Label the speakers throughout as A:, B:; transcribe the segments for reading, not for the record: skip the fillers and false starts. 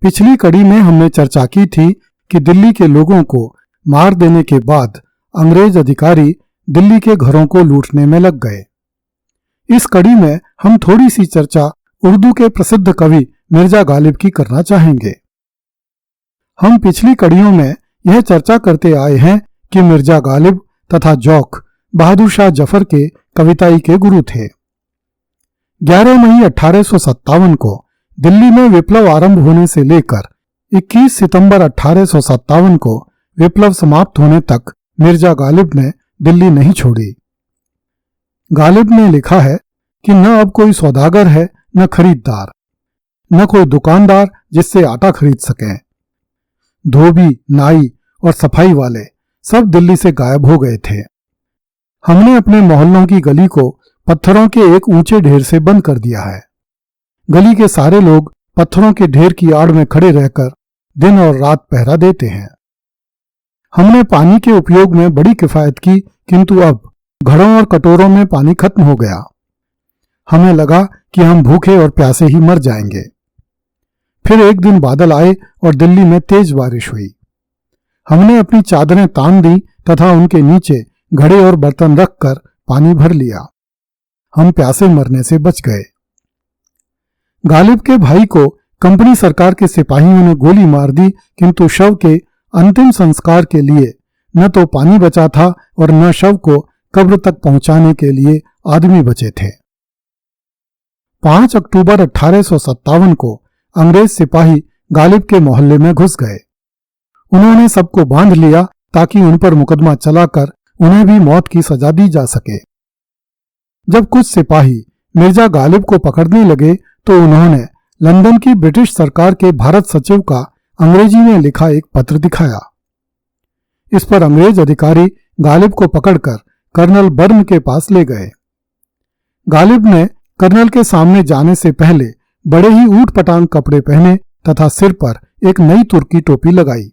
A: पिछली कड़ी में हमने चर्चा की थी कि दिल्ली के लोगों को मार देने के बाद अंग्रेज अधिकारी दिल्ली के घरों को लूटने में लग गए। इस कड़ी में हम थोड़ी सी चर्चा उर्दू के प्रसिद्ध कवि मिर्जा गालिब की करना चाहेंगे। हम पिछली कड़ियों में यह चर्चा करते आए हैं कि मिर्जा गालिब तथा जौक बहादुर शाह जफर के कविताई के गुरु थे। 11 मई 1857 को दिल्ली में विप्लव आरंभ होने से लेकर 21 सितंबर 1857 को विप्लव समाप्त होने तक मिर्जा गालिब ने दिल्ली नहीं छोड़ी। गालिब ने लिखा है कि न अब कोई सौदागर है, न खरीददार, न कोई दुकानदार जिससे आटा खरीद सके। धोबी, नाई और सफाई वाले सब दिल्ली से गायब हो गए थे। हमने अपने मोहल्लों की गली को पत्थरों के एक ऊंचे ढेर से बंद कर दिया है। गली के सारे लोग पत्थरों के ढेर की आड़ में खड़े रहकर दिन और रात पहरा देते हैं। हमने पानी के उपयोग में बड़ी किफायत की, किंतु अब घड़ों और कटोरों में पानी खत्म हो गया। हमें लगा कि हम भूखे और प्यासे ही मर जाएंगे। फिर एक दिन बादल आए और दिल्ली में तेज बारिश हुई। हमने अपनी चादरें तान दी तथा उनके नीचे घड़े और बर्तन रखकर पानी भर लिया। हम प्यासे मरने से बच गए। गालिब के भाई को कंपनी सरकार के सिपाहियों ने गोली मार दी, किंतु शव के अंतिम संस्कार के लिए न तो पानी बचा था और न शव को कब्र तक पहुंचाने के लिए आदमी बचे थे। 5 अक्टूबर 1857 को अंग्रेज सिपाही गालिब के मोहल्ले में घुस गए। उन्होंने सबको बांध लिया ताकि उन पर मुकदमा चलाकर उन्हें भी मौत की सजा दी जा सके। जब कुछ सिपाही मिर्जा गालिब को पकड़ने लगे तो उन्होंने लंदन की ब्रिटिश सरकार के भारत सचिव का अंग्रेजी में लिखा एक पत्र दिखाया। इस पर अंग्रेज अधिकारी गालिब को पकड़कर कर्नल बर्न के पास ले गए। गालिब ने कर्नल के सामने जाने से पहले बड़े ही ऊट पटांग कपड़े पहने तथा सिर पर एक नई तुर्की टोपी लगाई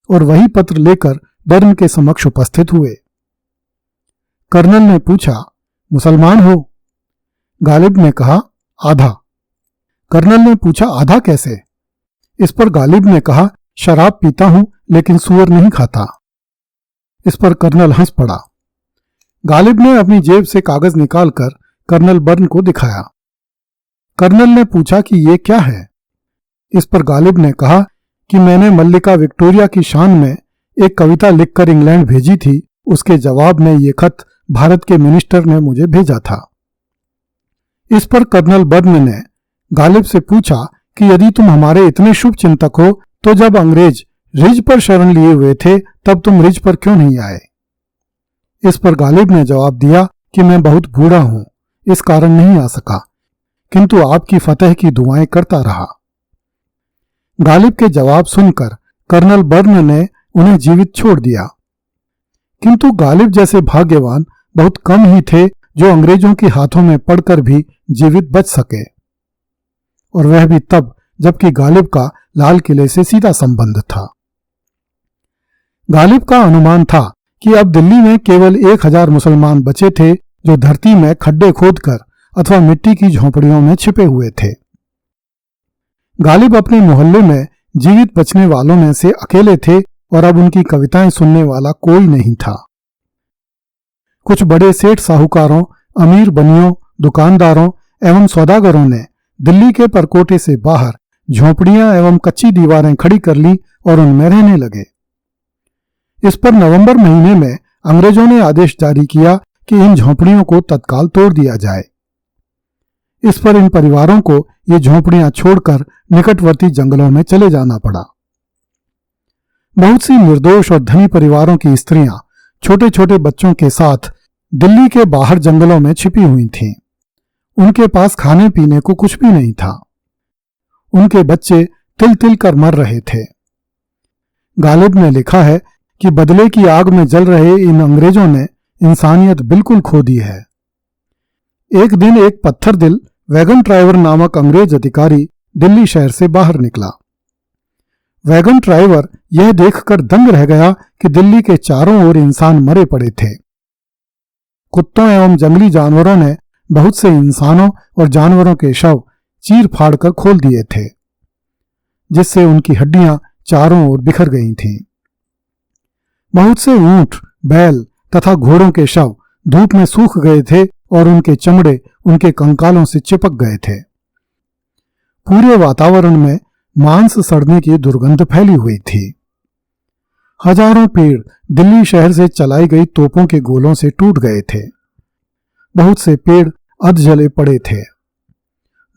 A: और वही पत्र लेकर बर्न के समक्ष उपस्थित हुए। कर्नल ने पूछा, मुसलमान हो? गालिब ने कहा, आधा। कर्नल ने पूछा, आधा कैसे? इस पर गालिब ने कहा, शराब पीता हूं लेकिन सूअर नहीं खाता। इस पर कर्नल हंस पड़ा। गालिब ने अपनी जेब से कागज निकालकर कर्नल बर्न को दिखाया। कर्नल ने पूछा कि ये क्या है? इस पर गालिब ने कहा कि मैंने मल्लिका विक्टोरिया की शान में एक कविता लिखकर इंग्लैंड भेजी थी, उसके जवाब में ये खत भारत के मिनिस्टर ने मुझे भेजा था। इस पर कर्नल बर्न ने गालिब से पूछा कि यदि तुम हमारे इतने शुभ चिंतक हो तो जब अंग्रेज रिज पर शरण लिए हुए थे तब तुम रिज पर क्यों नहीं आए? इस पर गालिब ने जवाब दिया कि मैं बहुत बूढ़ा हूं, इस कारण नहीं आ सका, किंतु आपकी फतेह की दुआएं करता रहा। गालिब के जवाब सुनकर कर्नल बर्न ने उन्हें जीवित छोड़ दिया, किंतु गालिब जैसे भाग्यवान बहुत कम ही थे जो अंग्रेजों के हाथों में पड़कर भी जीवित बच सके, और वह भी तब जबकि गालिब का लाल किले से सीधा संबंध था। गालिब का अनुमान था कि अब दिल्ली में केवल 1000 मुसलमान बचे थे जो धरती में खड्डे खोदकर अथवा मिट्टी की झोंपड़ियों में छिपे हुए थे। गालिब अपने मोहल्ले में जीवित बचने वालों में से अकेले थे और अब उनकी कविताएं सुनने वाला कोई नहीं था। कुछ बड़े सेठ साहूकारों, अमीर बनियों, दुकानदारों एवं सौदागरों ने दिल्ली के परकोटे से बाहर झोंपड़ियां एवं कच्ची दीवारें खड़ी कर ली और उनमें रहने लगे। इस पर नवंबर महीने में अंग्रेजों ने आदेश जारी किया कि इन झोंपड़ियों को तत्काल तोड़ दिया जाए। इस पर इन परिवारों को ये झोंपड़ियां छोड़कर निकटवर्ती जंगलों में चले जाना पड़ा। बहुत सी निर्दोष और धनी परिवारों की स्त्रियां छोटे छोटे बच्चों के साथ दिल्ली के बाहर जंगलों में छिपी हुई थीं। उनके पास खाने पीने को कुछ भी नहीं था। उनके बच्चे तिल तिल कर मर रहे थे। गालिब ने लिखा है कि बदले की आग में जल रहे इन अंग्रेजों ने इंसानियत बिल्कुल खो दी है। एक दिन एक पत्थर दिल वैगन ड्राइवर नामक अंग्रेज अधिकारी दिल्ली शहर से बाहर निकला। वैगन ड्राइवर यह देखकर दंग रह गया कि दिल्ली के चारों ओर इंसान मरे पड़े थे। कुत्तों एवं जंगली जानवरों ने बहुत से इंसानों और जानवरों के शव चीर फाड़ कर खोल दिए थे। जिससे उनकी हड्डियां चारों ओर बिखर गई थीं। बहुत से ऊंट, बैल तथा घोड़ों के शव धूप में सूख गए थे और उनके चमड़े उनके कंकालों से चिपक गए थे। पूरे वातावरण में मांस सड़ने की दुर्गंध फैली हुई थी। हजारों पेड़ दिल्ली शहर से चलाई गई तोपों के गोलों से टूट गए थे। बहुत से पेड़ अधजले पड़े थे।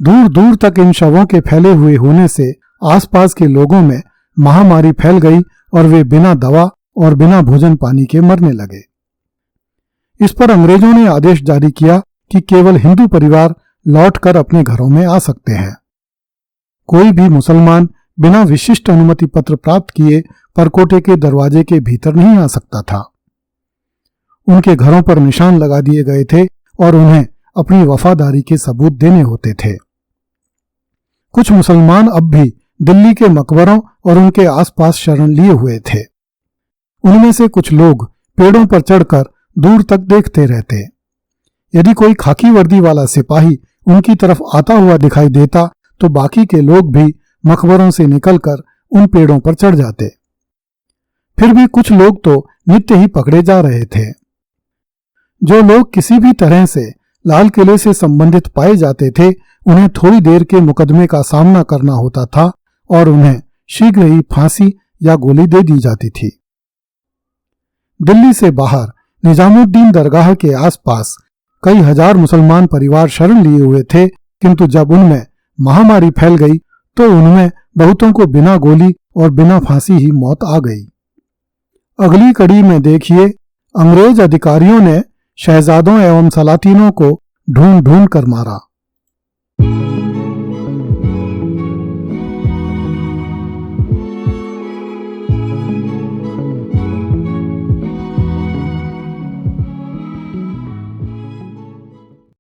A: दूर दूर तक इन शवों के फैले हुए होने से आसपास के लोगों में महामारी फैल गई और वे बिना दवा और बिना भोजन पानी के मरने लगे। इस पर अंग्रेजों ने आदेश जारी किया कि केवल हिंदू परिवार लौटकर अपने घरों में आ सकते हैं। कोई भी मुसलमान बिना विशिष्ट अनुमति पत्र प्राप्त किए परकोटे के दरवाजे के भीतर नहीं आ सकता था। उनके घरों पर निशान लगा दिए गए थे और उन्हें अपनी वफादारी के सबूत देने होते थे। कुछ मुसलमान अब भी दिल्ली के मकबरों और उनके आसपास शरण लिए हुए थे। उनमें से कुछ लोग पेड़ों पर चढ़कर दूर तक देखते रहते। यदि कोई खाकी वर्दी वाला सिपाही उनकी तरफ आता हुआ दिखाई देता तो बाकी के लोग भी मकबरों से निकलकर उन पेड़ों पर चढ़ जाते। फिर भी कुछ लोग तो नित्य ही पकड़े जा रहे थे। जो लोग किसी भी तरह से लाल किले से संबंधित पाए जाते थे उन्हें थोड़ी देर के मुकदमे का सामना करना होता था और उन्हें शीघ्र ही फांसी या गोली दे दी जाती थी। दिल्ली से बाहर निजामुद्दीन दरगाह के आसपास कई हजार मुसलमान परिवार शरण लिए हुए थे, किंतु जब उनमें महामारी फैल गई तो उनमें बहुतों को बिना गोली और बिना फांसी ही मौत आ गई। अगली कड़ी में देखिए, अंग्रेज अधिकारियों ने शहजादों एवं सलातीनों को ढूंढ ढूंढ कर मारा।